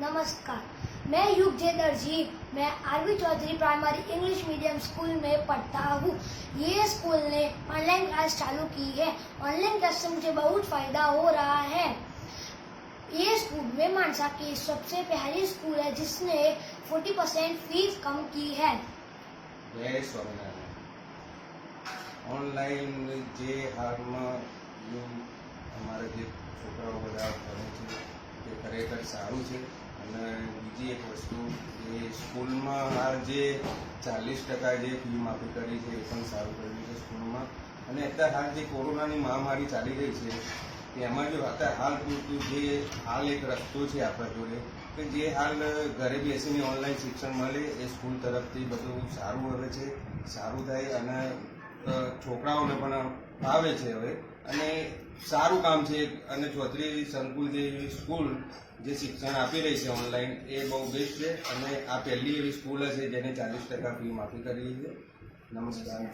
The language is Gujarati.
नमस्कार, मैं युगजे दर्जी। मैं R V Chaudhary primary English medium school में पढ़ता हूँ। ये स्कूल ने ऑनलाइन क्लास चालू की है। ऑनलाइन क्लास से मुझे बहुत फ़ायदा हो रहा है। ये स्कूल में मानसा की सबसे पहली स्कूल है जिसने 40% फीस कम की है। जय स्वामीनारायण। ऑनलाइन જે હાલમાં અમારા જે છોકરાઓ બધા ભણે છે તે ખરેખર સારું છે અને બીજી એક વસ્તુ એ સ્કૂલમાં હાલ જે 40% જે ફી માફી કરી છે એ પણ સારું કર્યું છે સ્કૂલમાં અને અત્યારે હાલ જે કોરોનાની મહામારી ચાલી રહી છે એમાં જો અત્યારે હાલ પૂરતું જે હાલ એક રસ્તો છે આપણા જોડે કે જે હાલ ઘરે બેસીને ઓનલાઈન શિક્ષણ મળે એ સ્કૂલ તરફથી બધું સારું આવે છે, સારું થાય અને છોકરાઓને પણ આવે છે હવે અને સારું કામ છે અને ચૌધરી સંકુલ જેવી સ્કૂલ જે શિક્ષણ આપી રહી છે ઓનલાઈન એ બહુ બેસ્ટ છે અને આ પહેલી એવી સ્કૂલ હશે જેને 40% ફી માફી કરી છે. નમસ્કાર.